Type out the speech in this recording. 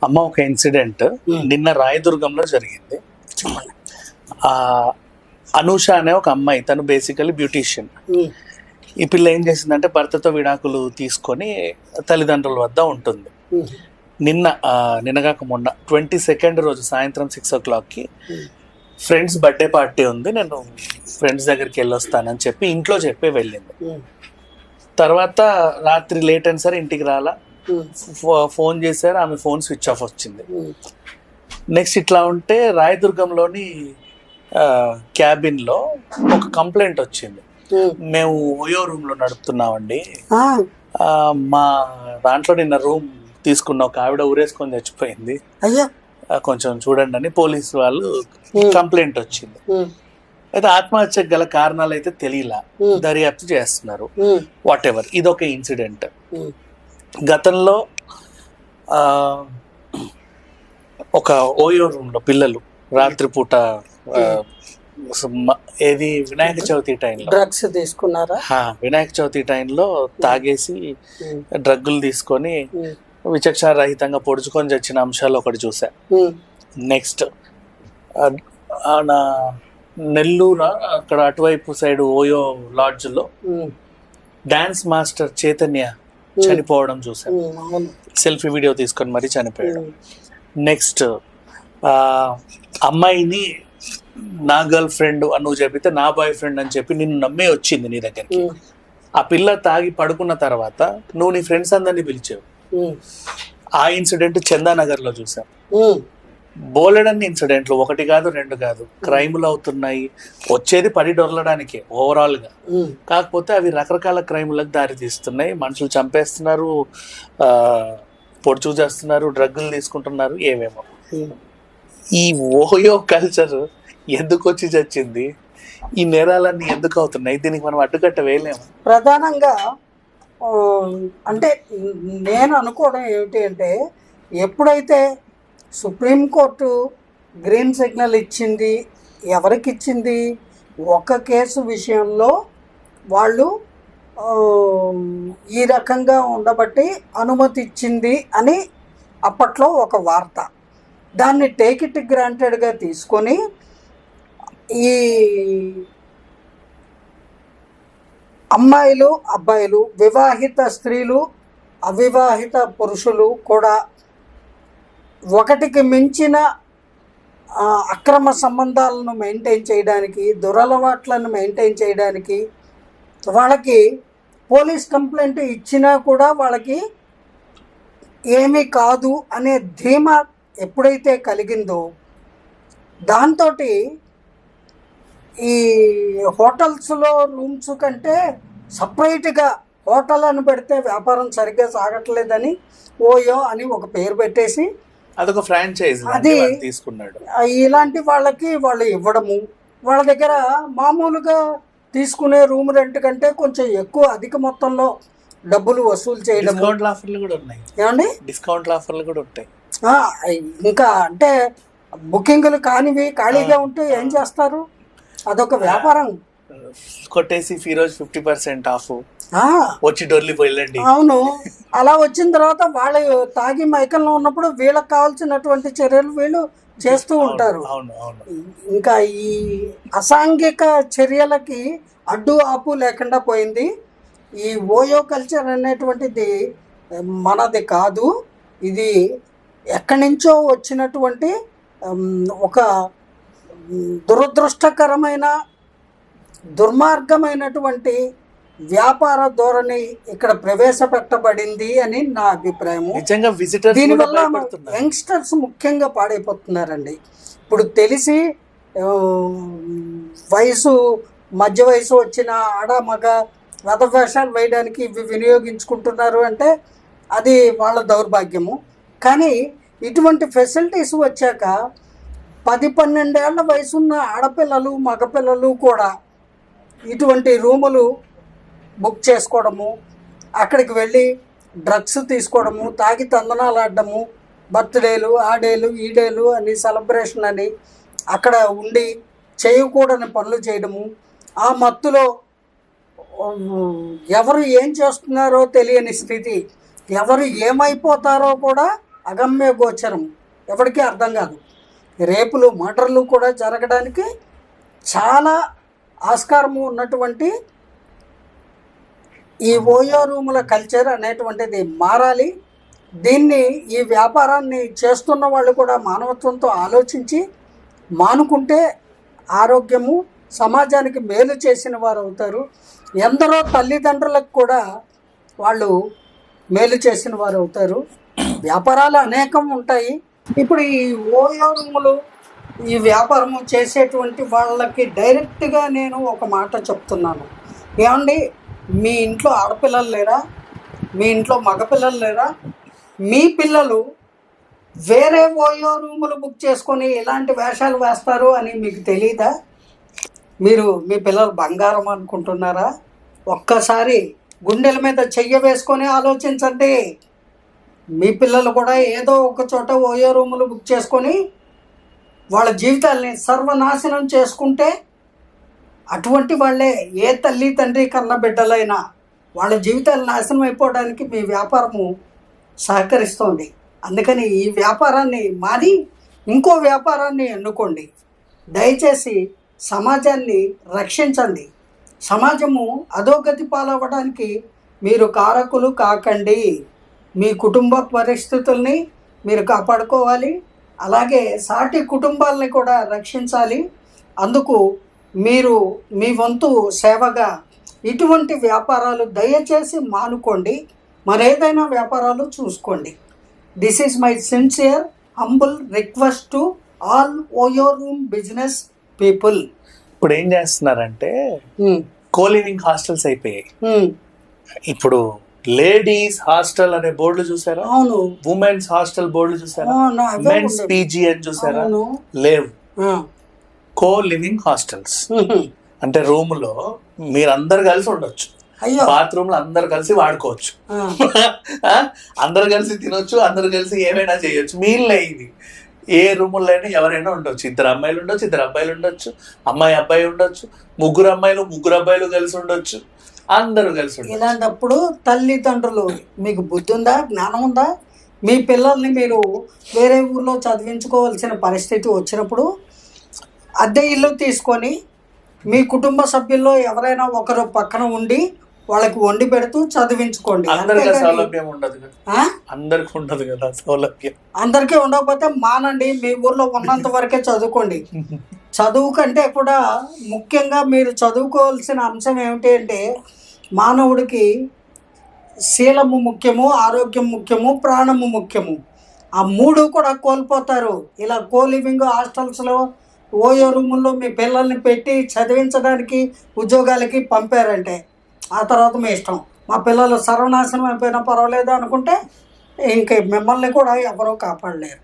అమ్మ ఒక ఇన్సిడెంట్ నిన్న రాయదుర్గంలో జరిగింది. ఆ అనూష అనే ఒక అమ్మాయి, తను బేసికలీ బ్యూటీషియన్. ఈ పిల్ల ఏం చేసిందంటే భర్తతో విడాకులు తీసుకొని తల్లిదండ్రుల వద్ద ఉంటుంది. నిన్నగాక మొన్న 22nd రోజు సాయంత్రం 6 o'clockకి ఫ్రెండ్స్ బర్త్డే పార్టీ ఉంది, నేను ఫ్రెండ్స్ దగ్గరికి వెళ్ళొస్తానని చెప్పి ఇంట్లో చెప్పి వెళ్ళింది. తర్వాత రాత్రి లేట్ అయిన సరే ఇంటికి రాలా, ఫోన్ చేశారు, ఆమె ఫోన్ స్విచ్ ఆఫ్ వచ్చింది. నెక్స్ట్ ఇట్లా ఉంటే రాయదుర్గంలోని క్యాబిన్ లో ఒక కంప్లైంట్ వచ్చింది. మేము ఓయో రూమ్ లో నడుపుతున్నామండి, మా దాంట్లో నిన్న రూమ్ తీసుకున్న ఒక ఆవిడ ఊరేసుకొని చచ్చిపోయింది, కొంచెం చూడండి అని పోలీసు వాళ్ళు కంప్లైంట్ వచ్చింది. అయితే ఆత్మహత్యకు గల కారణాలు అయితే తెలియలా, దర్యాప్తు చేస్తున్నారు. వాట్ ఎవర్, ఇదొక ఇన్సిడెంట్. గతంలో ఒక ఓయో రూమ్ లో పిల్లలు రాత్రిపూట ఏది వినాయక చవితి టైంలో డ్రగ్స్ తీసుకున్నారా? వినాయక చవితి టైంలో తాగేసి డ్రగ్గులు తీసుకొని విచక్షణ రహితంగా పొడుచుకొని చచ్చిన అంశాలు ఒకటి చూసా. నెక్స్ట్ నెల్లూరు అక్కడ అటువైపు సైడ్ ఓయో లాడ్జ్ లో డాన్స్ మాస్టర్ చైతన్య చనిపోవడం చూసా, సెల్ఫీ వీడియో తీసుకొని మరీ చనిపోయాడు. నెక్స్ట్ అమ్మాయిని నా గర్ల్ ఫ్రెండ్ అని నువ్వు చెప్పితే నా బాయ్ ఫ్రెండ్ అని చెప్పి నిన్ను నమ్మే వచ్చింది నీ దగ్గరికి. ఆ పిల్ల తాగి పడుకున్న తర్వాత నువ్వు నీ ఫ్రెండ్స్ అందరినీ పిలిచావు. ఆ ఇన్సిడెంట్ చందానగర్ లో చూసాం. బోలెడన్ని ఇన్సిడెంట్లు, ఒకటి కాదు రెండు కాదు, క్రైములు అవుతున్నాయి. వచ్చేది పడి డొరలడానికే ఓవరాల్ గా, కాకపోతే అవి రకరకాల క్రైములకు దారి తీస్తున్నాయి. మనుషులు చంపేస్తున్నారు, పొడుచు చేస్తున్నారు, డ్రగ్గులు తీసుకుంటున్నారు, ఏమేమో. ఈ ఓయో కల్చర్ ఎందుకు వచ్చి చచ్చింది? ఈ నేరాలన్నీ ఎందుకు అవుతున్నాయి? దీనికి మనం అడ్డుకట్ట వేయలేము. ప్రధానంగా అంటే నేను అనుకోవడం ఏమిటి అంటే, ఎప్పుడైతే సుప్రీంకోర్టు గ్రీన్ సిగ్నల్ ఇచ్చింది, ఎవరికి ఇచ్చింది? ఒక కేసు విషయంలో వాళ్ళు ఈ రకంగా ఉండబట్టి అనుమతి ఇచ్చింది అని అప్పట్లో ఒక వార్త. దాన్ని టేక్ ఇట్ గ్రాంటెడ్గా తీసుకొని ఈ అమ్మాయిలు అబ్బాయిలు, వివాహిత స్త్రీలు అవివాహిత పురుషులు కూడా ఒకటికి మించిన అక్రమ సంబంధాలను మెయింటైన్ చేయడానికి, దురలవాట్లను మెయింటైన్ చేయడానికి వాళ్ళకి పోలీస్ కంప్లైంట్ ఇచ్చినా కూడా వాళ్ళకి ఏమీ కాదు అనే ధీమా ఎప్పుడైతే కలిగిందో, దాంతో ఈ హోటల్స్లో రూమ్స్ కంటే సపరేట్గా హోటల్ అని పెడితే వ్యాపారం సరిగ్గా సాగట్లేదని ఓయో అని ఒక పేరు పెట్టేసి అదొక ఫ్రాంచైజ్ అది తీసుకున్నాడు. ఇలాంటి వాళ్ళకి వాళ్ళు ఇవ్వడము, వాళ్ళ దగ్గర మామూలుగా తీసుకునే రూమ్ రెంట్ కంటే కొంచెం ఎక్కువ అధిక మొత్తంలో డబ్బులు వసూలు చేయడం. డిస్కౌంట్ ఆఫర్లు కూడా ఉన్నాయి. ఏమండి? డిస్కౌంట్ ఆఫర్లు కూడా ఉంటాయి. ఇంకా అంటే బుకింగ్లు కానివి ఖాళీగా ఉంటే ఏం చేస్తారు? అదొక వ్యాపారం. కొట్టేసి ఈరోజు 50% ఆఫ్, వచ్చి డొర్లిపోయిందండి. అవును, అలా వచ్చిన తర్వాత వాళ్ళు తాగి మైకంలో ఉన్నప్పుడు వీళ్ళకి కావాల్సినటువంటి చర్యలు వీళ్ళు చేస్తూ ఉంటారు. ఇంకా ఈ అసాంఘిక చర్యలకి అడ్డు ఆపు లేకుండా పోయింది. ఈ ఓయో కల్చర్ అనేటువంటిది మనది కాదు, ఇది ఎక్కడి నుంచో వచ్చినటువంటి ఒక దురదృష్టకరమైన దుర్మార్గమైనటువంటి వ్యాపార ధోరణి ఇక్కడ ప్రవేశపెట్టబడింది అని నా అభిప్రాయము. దీనివల్ల యంగ్స్టర్స్ ముఖ్యంగా పాడైపోతున్నారండి. ఇప్పుడు తెలిసి వయసు మధ్య వయసు వచ్చిన ఆడ మగ వేషాలు వేయడానికి ఇవి వినియోగించుకుంటున్నారు అంటే అది వాళ్ళ దౌర్భాగ్యము. కానీ ఇటువంటి ఫెసిలిటీస్ వచ్చాక 10-12 ఏళ్ల వయసున్న ఆడపిల్లలు మగపిల్లలు కూడా ఇటువంటి రూములు బుక్ చేసుకోవడము, అక్కడికి వెళ్ళి డ్రగ్స్ తీసుకోవడము, తాగి తందనాలు ఆడడము, బర్త్డేలు ఆ డేలు ఈ డేలు అని సెలబ్రేషన్ అని అక్కడ ఉండి చేయకూడని పనులు చేయడము, ఆ మత్తులో ఎవరు ఏం చేస్తున్నారో తెలియని స్థితి, ఎవరు ఏమైపోతారో కూడా అగమ్య గోచరం, ఎవరికీ అర్థం కాదు. రేపులు మర్డర్లు కూడా జరగడానికి చాలా ఆస్కారము ఉన్నటువంటి ఈ ఓయో రూముల కల్చర్ అనేటువంటిది మారాలి. దీన్ని, ఈ వ్యాపారాన్ని చేస్తున్న వాళ్ళు కూడా మానవత్వంతో ఆలోచించి మానుకుంటే ఆరోగ్యము, సమాజానికి మేలు చేసిన వారు అవుతారు. ఎందరో తల్లిదండ్రులకు కూడా వాళ్ళు మేలు చేసిన వారు అవుతారు. వ్యాపారాలు అనేకం ఉంటాయి. ఇప్పుడు ఈ ఓయో రూములు, ఈ వ్యాపారము చేసేటువంటి వాళ్ళకి డైరెక్ట్గా నేను ఒక మాట చెప్తున్నాను. ఏమండి, మీ ఇంట్లో ఆడపిల్లలు లేరా? మీ ఇంట్లో మగపిల్లలు లేరా? మీ పిల్లలు వేరే ఓయో రూములు బుక్ చేసుకొని ఇలాంటి వేషాలు వేస్తారు అని మీకు తెలీదా? మీరు మీ పిల్లలు బంగారం అనుకుంటున్నారా? ఒక్కసారి గుండెల మీద చెయ్య వేసుకొని ఆలోచించండి. మీ పిల్లలు కూడా ఏదో ఒక చోట ఓయో రూములు బుక్ చేసుకొని వాళ్ళ జీవితాల్ని సర్వనాశనం చేసుకుంటే, అటువంటి వాళ్ళే ఏ తల్లి తండ్రి కన్న బిడ్డలైనా వాళ్ళ జీవితాలు నాశనం అయిపోవడానికి మీ వ్యాపారము సహకరిస్తోంది. అందుకని ఈ వ్యాపారాన్ని మాని ఇంకో వ్యాపారాన్ని ఎన్నుకోండి. దయచేసి సమాజాన్ని రక్షించండి. సమాజము అధోగతి పాలవ్వడానికి మీరు కారకులు కాకండి. మీ కుటుంబ పరిస్థితుల్ని మీరు కాపాడుకోవాలి. అలాగే సాటి కుటుంబాలని కూడా రక్షించాలి. అందుకు మీరు మీ వంతు సేవగా ఇటువంటి వ్యాపారాలు దయచేసి మానుకోండి. మరేదైనా వ్యాపారాలు చూసుకోండి. This is my sincere humble request to all OYO room business people. ఇప్పుడు ఏం చేస్తున్నారంటే కోలివింగ్ హాస్టల్స్ అయిపోయాయి. ఇప్పుడు లేడీస్ హాస్టల్ అనే బోర్డులు చూసారా? అవును. ఉమెన్స్ హాస్టల్ బోర్డులు చూసారా? మెన్స్ పీజీ అని చూసారా? లేవు. కో లివింగ్ హాస్టల్స్ అంటే రూమ్ లో మీరందరు కలిసి ఉండొచ్చు, బాత్రూమ్ లో అందరు కలిసి వాడుకోవచ్చు, అందరు కలిసి తినొచ్చు, అందరు కలిసి ఏమైనా చేయొచ్చు. మీళ్ళే ఇది. ఏ రూముల్లో అయినా ఎవరైనా ఉండొచ్చు. ఇద్దరు అమ్మాయిలు ఉండొచ్చు, ఇద్దరు అబ్బాయిలు ఉండొచ్చు, అమ్మాయి అబ్బాయి ఉండొచ్చు, ముగ్గురు అమ్మాయిలు ముగ్గురు అబ్బాయిలు కలిసి ఉండొచ్చు, అందరూ కలిసి ఉండొచ్చు. ఇలాంటప్పుడు తల్లిదండ్రులు, మీకు బుద్ధి ఉందా, జ్ఞానం ఉందా? మీ పిల్లల్ని మీరు వేరే ఊర్లో చదివించుకోవాల్సిన పరిస్థితి వచ్చినప్పుడు అద్దె ఇల్లు తీసుకొని మీ కుటుంబ సభ్యుల్లో ఎవరైనా ఒకరు పక్కన ఉండి వాళ్ళకి వండి పెడుతూ చదివించుకోండి. అందరికీ సౌలభ్యం ఉండదు కదా, అందరికి ఉండదు కదా సౌలభ్యం. అందరికీ ఉండకపోతే మానండి. మీ ఊర్లో ఉన్నంత వరకే చదువుకోండి. చదువు కంటే కూడా ముఖ్యంగా మీరు చదువుకోవాల్సిన అంశం ఏమిటి అంటే, మానవుడికి శీలము ముఖ్యము, ఆరోగ్యం ముఖ్యము, ప్రాణము ముఖ్యము. ఆ మూడు కూడా కోల్పోతారు. ఇలా కోలివింగ్ హాస్టల్స్లో ఓయో రూముల్లో మీ పిల్లల్ని పెట్టి చదివించడానికి ఉద్యోగాలకి పంపారంటే ఆ తర్వాత మీ ఇష్టం. మా పిల్లలు సర్వనాశనం అయిపోయినా పర్వాలేదు అనుకుంటే ఇంక మిమ్మల్ని కూడా ఎవరూ కాపాడలేరు.